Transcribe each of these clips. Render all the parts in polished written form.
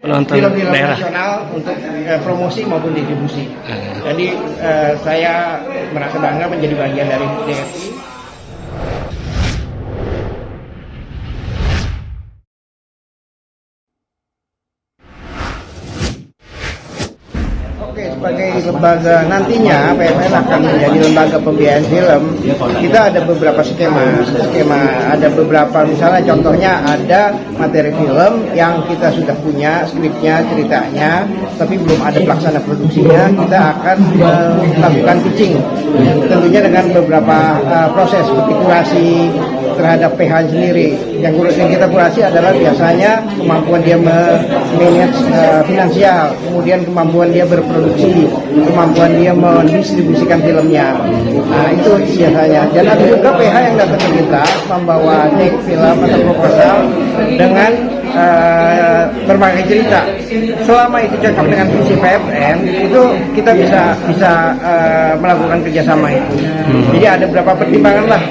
penonton film-film daerah nasional untuk promosi maupun distribusi. Jadi saya merasa bangga menjadi bagian dari DFI. Oke, sebagai lembaga nantinya PFN akan menjadi lembaga pembiayaan film. Kita ada beberapa skema, ada beberapa, misalnya contohnya ada materi film yang kita sudah punya skripnya, ceritanya, tapi belum ada pelaksana produksinya. Kita akan melakukan pitching, tentunya dengan beberapa proses seperti kurasi terhadap PH sendiri. Yang kita kurasi adalah biasanya kemampuan dia manage finansial, kemudian kemampuan dia berproduksi, kemampuan dia mendistribusikan filmnya. Nah, itu biasanya. Dan ada juga PH yang datang ke kita membawa cek film atau proposal dengan berbagai cerita. Selama itu cocok dengan visi PFN, itu kita bisa melakukan kerjasama itu. Jadi ada beberapa pertimbangan lah.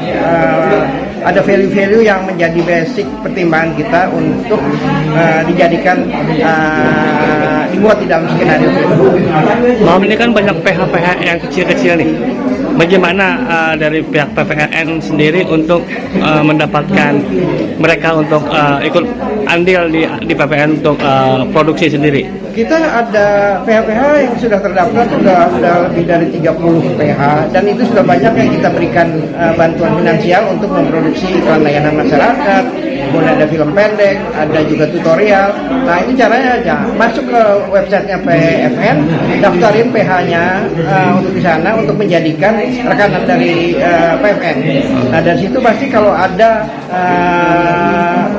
Ada value-value yang menjadi basic pertimbangan kita untuk dijadikan dibuat di dalam skenario itu. Malam ini kan banyak PH-PH yang kecil-kecil nih. Bagaimana dari pihak PPN sendiri untuk mendapatkan mereka untuk ikut andil di PPN untuk produksi sendiri? Kita ada PH-PH yang sudah terdaftar, sudah lebih dari 30 PH, dan itu sudah banyak yang kita berikan bantuan finansial untuk memproduksi iklan layanan masyarakat. Kemudian ada film pendek, ada juga tutorial. Nah, ini caranya aja masuk ke websitenya PFN, daftarin PH-nya untuk di sana untuk menjadikan rekanan dari PFN. Nah, dari situ pasti kalau ada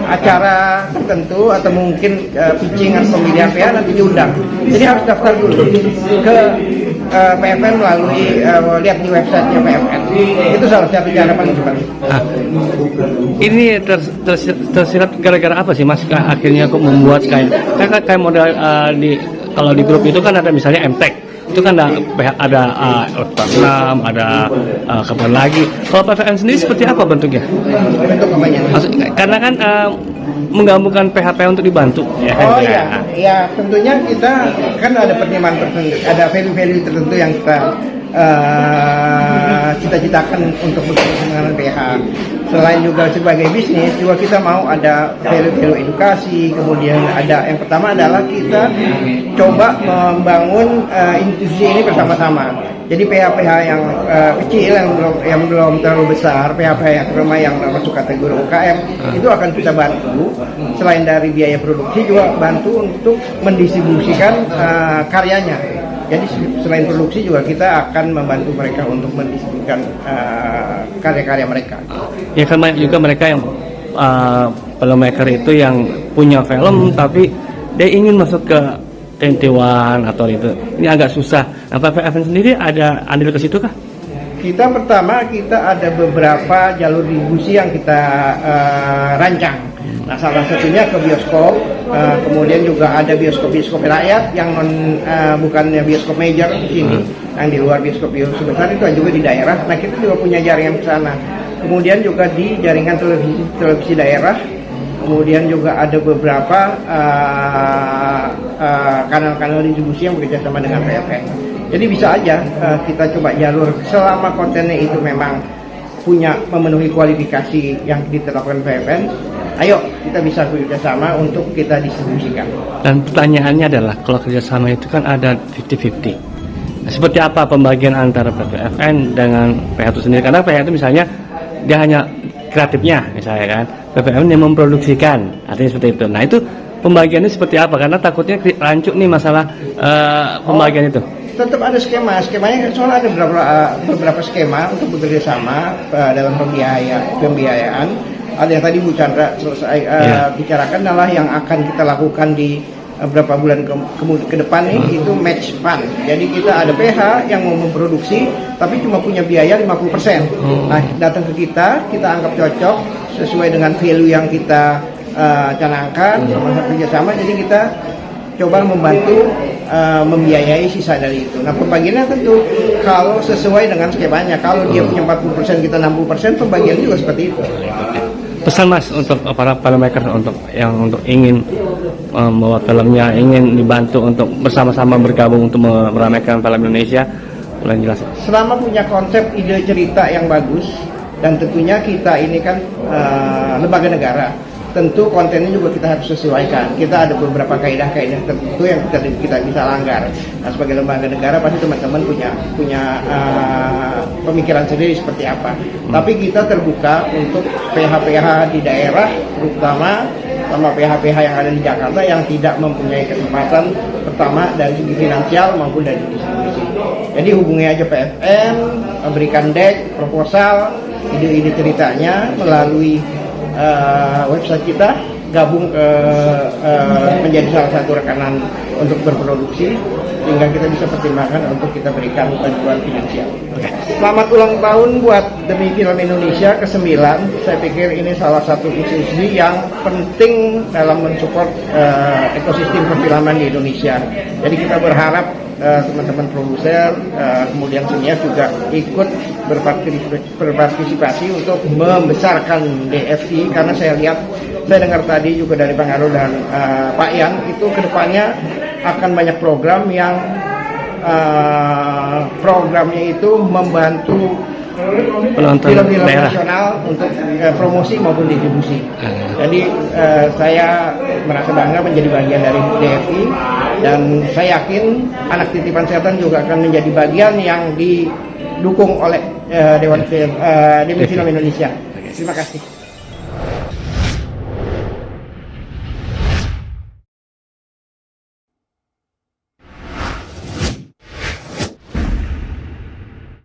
acara tertentu atau mungkin pitching atau pemilihan PH nanti diundang. Jadi harus daftar dulu ke PFN melalui lihat di websitenya PFN. Itu salah satu cara paling cepat. Ini tersirat gara-gara apa sih Mas? Akhirnya kok membuat kayak model kalau di grup itu kan ada misalnya MTech, itu kan ada Electron, ada kapan lagi. Kalau PFN sendiri seperti apa bentuknya? Bentuk apanya? Karena kan menggabungkan PHP untuk dibantu. Oh iya, ya tentunya kita kan ada pertimbangan tertentu, ada value-value tertentu yang kita cita-citakan untuk bekerja dengan PH. Selain juga sebagai bisnis, juga kita mau ada value-value edukasi. Kemudian ada yang pertama adalah kita coba membangun institusi ini bersama-sama. Jadi PH-PH yang kecil yang belum terlalu besar, PH-PH yang terutama yang masuk kategori UKM itu akan kita bantu. Selain dari biaya produksi juga bantu untuk mendistribusikan karyanya. Jadi selain produksi juga kita akan membantu mereka untuk mendistribusikan karya-karya mereka. Ya kan banyak juga mereka yang filmmaker itu yang punya film tapi dia ingin masuk ke 21 atau itu. Ini agak susah. Nah, PFN sendiri ada andil ke situ kah? Kita ada beberapa jalur distribusi yang kita rancang. Nah, salah satunya ke bioskop, kemudian juga ada bioskop rakyat yang bukannya bioskop major di sini, yang di luar bioskop besar itu juga di daerah. Nah, kita juga punya jaringan ke sana. Kemudian juga di jaringan televisi daerah. Kemudian juga ada beberapa kanal-kanal distribusi yang bekerja sama dengan PFN. Jadi bisa aja kita coba jalur selama kontennya itu memang memenuhi kualifikasi yang ditetapkan PFN. Ayo kita bisa bekerjasama untuk kita distribusikan. Dan pertanyaannya adalah kalau kerjasama itu kan ada 50-50. Nah, seperti apa pembagian antara PFN dengan PH itu sendiri? Karena PH itu misalnya dia hanya kreatifnya misalnya kan, PPN yang memproduksikan, artinya seperti itu. Nah itu pembagiannya seperti apa? Karena takutnya rancuk nih masalah pembagian itu. Tetap ada skemanya soalnya ada beberapa skema untuk bekerja sama dalam pembiayaan. Ada yang tadi Bu Chandra selesai bicarakan adalah yang akan kita lakukan di beberapa bulan ke depan nih, itu match fund. Jadi kita ada PH yang mau memproduksi tapi cuma punya biaya 50%. Nah, datang ke kita anggap cocok sesuai dengan value yang kita canangkan sama kerjasama. Jadi kita coba membantu membiayai sisa dari itu. Nah, pembagiannya tentu kalau sesuai dengan skemanya. Kalau dia punya 40%, kita 60%, pembagiannya juga seperti itu. Pesan Mas untuk para filmmaker untuk ingin membawa filmnya, ingin dibantu untuk bersama-sama bergabung untuk meramaikan film Indonesia? Boleh jelas? Selama punya konsep ide cerita yang bagus, dan tentunya kita ini kan lembaga negara, tentu kontennya juga kita harus sesuaikan. Kita ada beberapa kaidah-kaidah tertentu yang kita bisa langgar. Nah, sebagai lembaga negara pasti teman-teman punya pemikiran sendiri seperti apa. Tapi kita terbuka untuk PH-PH di daerah, terutama sama PH-PH yang ada di Jakarta yang tidak mempunyai kesempatan pertama dari segi finansial maupun dari distribusi. Jadi hubungi aja PFN, berikan deck, proposal, ide-ide ceritanya melalui website kita, gabung ke menjadi salah satu rekanan untuk berproduksi, sehingga kita bisa pertimbangkan untuk kita berikan bantuan finansial. Selamat ulang tahun buat Demi Film Indonesia ke-9. Saya pikir ini salah satu institusi yang penting dalam mensupport ekosistem perfilman di Indonesia. Jadi kita berharap teman-teman produser, kemudian senior juga ikut berpartisipasi untuk membesarkan DFI, karena saya dengar tadi juga dari Bang Arul dan Pak Yan, itu kedepannya akan banyak program yang programnya itu membantu penonton film-film daerah nasional untuk promosi maupun distribusi. Jadi saya merasa bangga menjadi bagian dari DFI, dan saya yakin anak titipan setan juga akan menjadi bagian yang didukung oleh Dewan Film Indonesia. Terima kasih.